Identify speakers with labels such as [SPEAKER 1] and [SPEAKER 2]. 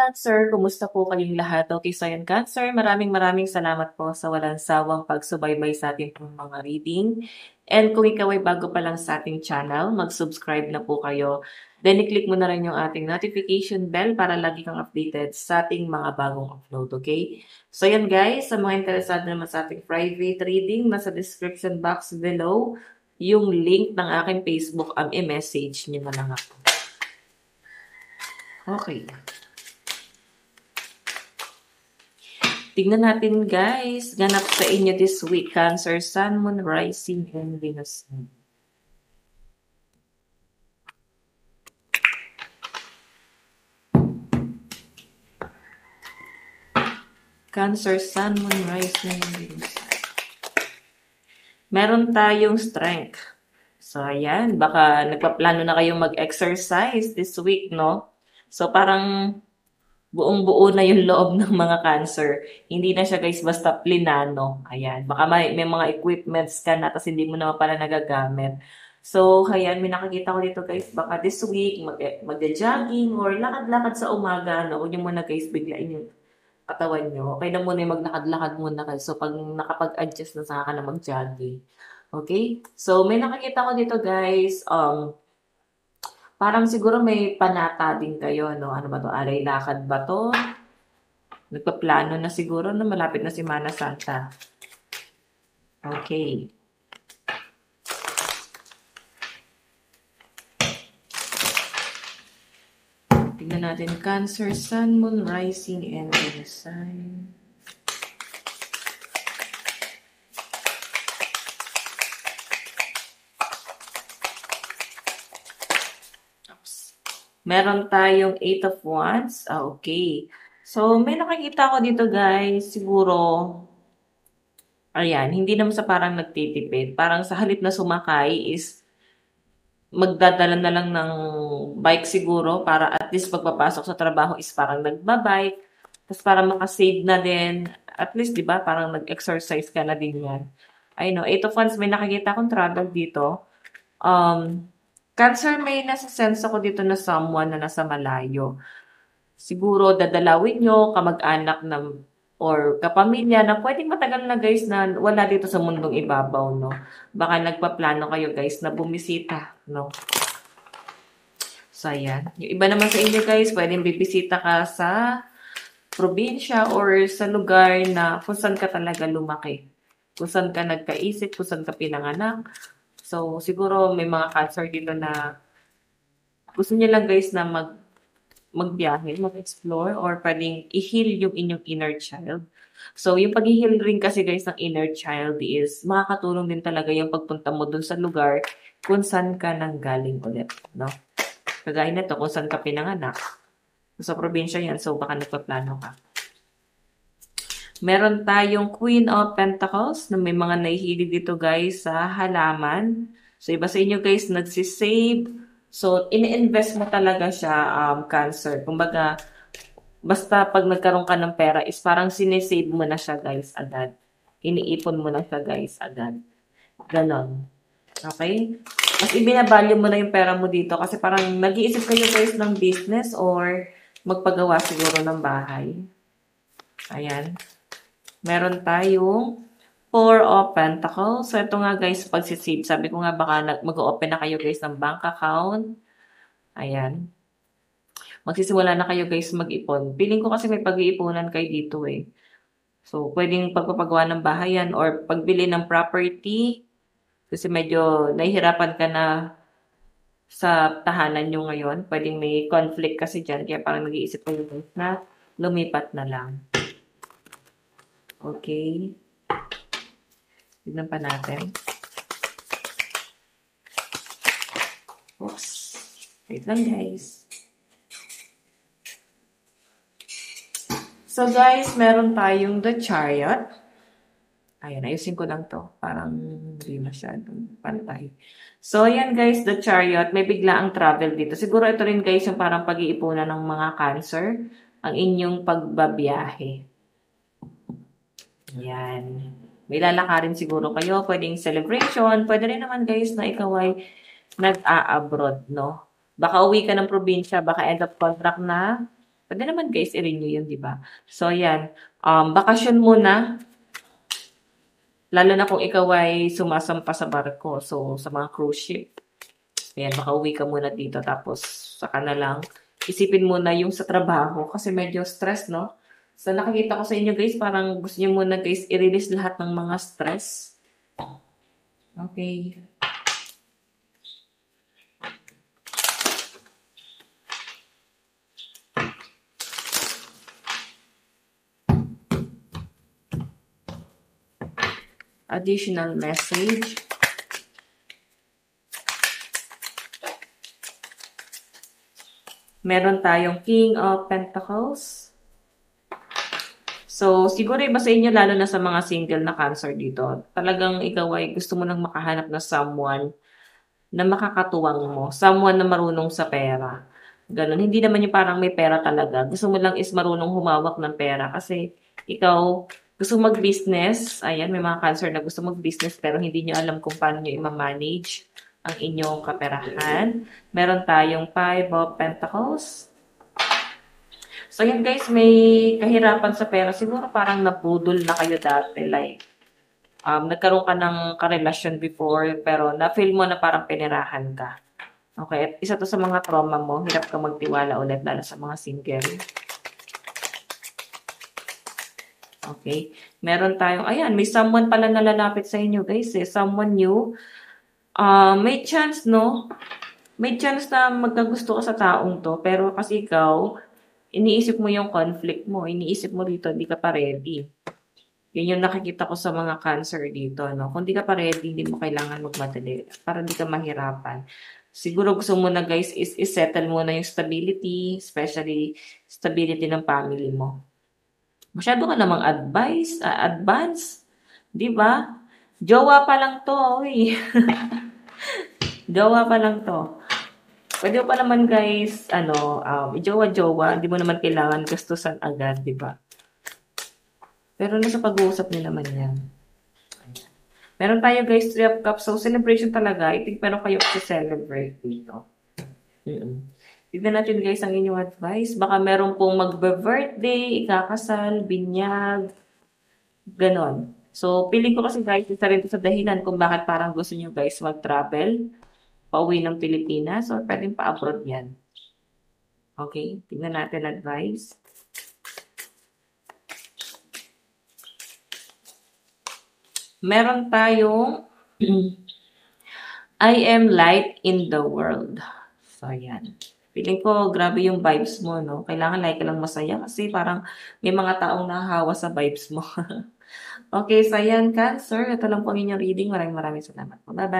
[SPEAKER 1] Cancer, kumusta po kayong lahat? Okay, so yan Cancer, maraming salamat po sa walang sawang pagsubaybay sa ating pong mga reading. And kung ikaw ay bago pa lang sa ating channel, mag-subscribe na po kayo. Then i-click mo na rin yung ating notification bell para lagi kang updated sa ating mga bagong upload, okay? So yan guys, sa mga interesado naman sa ating private reading, nasa description box below, yung link ng aking Facebook, i-message nyo na lang ako. Okay. Tingnan natin guys, ganap sa inyo this week, Cancer, Sun, Moon, Rising, and Venus. Cancer, Sun, Moon, Rising, and Venus. Meron tayong strength. So, ayan, baka nagpaplano na kayong mag-exercise this week, no? So, parang buong-buo na yung loob ng mga Cancer. Hindi na siya guys basta plinano. Ayan. Baka may mga equipments ka na tapos hindi mo naman pala nagagamit. So, ayan, may nakikita ko dito guys. Baka this week, mag-jogging or lakad-lakad sa umaga. No? Huwag niyo muna guys biglain yung katawan nyo. Okay na muna yung maglakad-lakad muna kayo. So, pag nakapag-adjust na saka ka na mag-jogging. Okay? So, may nakikita ko dito guys. Parang siguro may panata din kayo, no? Ano ba to? Alay lakad ba to? Nagpaplano na siguro na malapit na si Mana Santa. Okay. Tingnan natin Cancer, Sun, Moon, Rising, and Venus sign. Meron tayong 8 of Wands. Okay. So, may nakikita ko dito guys. Siguro, ayan, hindi naman sa parang nagtitipid. Parang sa halip na sumakay is magdadala na lang ng bike siguro para at least pagpapasok sa trabaho is parang nagbabike. Tapos para makasave na din. At least, di ba, parang nag-exercise ka na din yan. I know, 8 of Wands, may nakikita akong travel dito. Cancer, may nasa sense ako dito na someone na nasa malayo. Siguro dadalawin nyo, kamag-anak na or kapamilya na pwedeng matagal na guys na wala dito sa mundong ibabaw, no? Baka nagpaplano kayo guys na bumisita, no? So, ayan. Yung iba naman sa inyo guys, pwedeng bibisita ka sa probinsya or sa lugar na kung saan ka talaga lumaki. Kung saan ka nagkaisip, kung saan ka pinanganak. So, siguro may mga Cancer dito na gusto niyo lang guys na magbiyahe, mag-explore, or pwedeng i-heal yung inyong inner child. So, yung pag-heal rin kasi guys ng inner child is makakatulong din talaga yung pagpunta mo dun sa lugar kung saan ka nanggaling ulit, no? Kagaya nito, kung saan ka pinanganak. Sa probinsya yan, so baka nagpaplano ka. Meron tayong Queen of Pentacles na may mga nahihilig dito guys sa halaman. So, iba sa inyo guys, nagsisave. So, ini-invest mo talaga siya, Cancer. Kumbaga, basta pag nagkaroon ka ng pera is parang sinesave mo na siya guys agad. Iniipon mo na siya guys agad. Ganon. Okay? Mas ibinabalyo mo na yung pera mo dito kasi parang nag-iisip kayo guys ng business or magpagawa siguro ng bahay. Ayan. Meron tayong 4 of Pentacles. So, ito nga guys, pagsisave. Sabi ko nga baka mag-open na kayo guys ng bank account. Ayan. Magsisimula na kayo guys mag-ipon. Feeling ko kasi may pag-iipunan kayo dito eh. So, pwedeng pagpapagawa ng bahayan or pagbili ng property. Kasi medyo nahihirapan ka na sa tahanan nyo ngayon. Pwedeng may conflict kasi dyan. Kaya parang nag-iisip kayo guys na lumipat na lang. Okay. Tignan pa natin. Oops. Wait lang guys. So guys, meron tayong The Chariot. Ayan, ayusin ko lang to. Parang hindi masyadong pantay. So, ayan guys, The Chariot. May biglaang travel dito. Siguro ito rin guys yung parang pag-iipunan ng mga Cancer. Ang inyong pagbabiyahe. Ayan. May lalakarin siguro kayo. Pwedeng celebration. Pwede rin naman guys na ikaw ay nag-a-abroad, no? Baka uwi ka ng probinsya. Baka end of contract na. Puwede naman guys i-renew yun, 'di ba? So ayan, bakasyon muna, lalo na kung ikaw ay sumasampa sa barko, so sa mga cruise ship. Ayan, makauwi ka muna dito tapos saka na lang isipin muna yung sa trabaho kasi medyo stress, no? So nakikita ko sa inyo guys, parang gusto niyo muna guys i-release lahat ng mga stress. Okay. Additional message. Meron tayong King of Pentacles. So, siguro iba sa inyo, lalo na sa mga single na Cancer dito. Talagang ikaw ay gusto mo nang makahanap ng someone na makakatuwang mo. Someone na marunong sa pera. Ganun. Hindi naman yung parang may pera talaga. Gusto mo lang is marunong humawak ng pera. Kasi ikaw, gusto mag-business. Ayan, may mga Cancer na gusto mag-business pero hindi nyo alam kung paano nyo i-manage ang inyong kaperahan. Meron tayong Five of Pentacles. So, yan guys, may kahirapan sa pera. Siguro parang nabudol na kayo dati. Like, nagkaroon ka ng karelasyon before, pero na-feel mo na parang pinirahan ka. Okay, at isa to sa mga trauma mo. Hirap ka magtiwala ulit, lalo sa mga single. Okay, meron tayong, ayan, may someone pala na lalapit sa inyo guys eh. Someone new. May chance, no? May chance na magkagusto ka sa taong to, pero kasi ikaw, iniisip mo yung conflict mo. Iniisip mo dito, hindi ka pa ready. Yun yung nakikita ko sa mga Cancer dito, no? Kung di ka pa ready, hindi mo kailangan magmadali para di ka mahirapan. Siguro gusto mo na guys is settle mo na yung stability, especially stability ng family mo. Masyado ka namang advance, di ba? Jowa pa lang to, uy. Jowa pa lang to. Pwede pa naman guys, jowa-jowa, hindi mo naman kailangan gastusan agad, di ba? Pero nasa pag-uusap niyo naman yan. Meron tayo guys, 3 of Cups. So, celebration talaga. I think meron kayo celebrate dito. Tignan natin guys ang inyong advice. Baka meron pong magbe-birthday, ikakasal, binyag, ganon. So, piling ko kasi guys, isa rin sa dahilan kung bakit parang gusto nyo guys mag-travel, pauwi ng Pilipinas, or pwedeng pa-abroad yan. Okay, tignan natin advice. Meron tayong I am light in the world. So, ayan. Feeling ko, grabe yung vibes mo, no? Kailangan like ka lang masaya kasi parang may mga taong nahahawa sa vibes mo. Okay, so ayan, Cancer. Ito lang po ang inyong reading. Maraming salamat po. Bye-bye.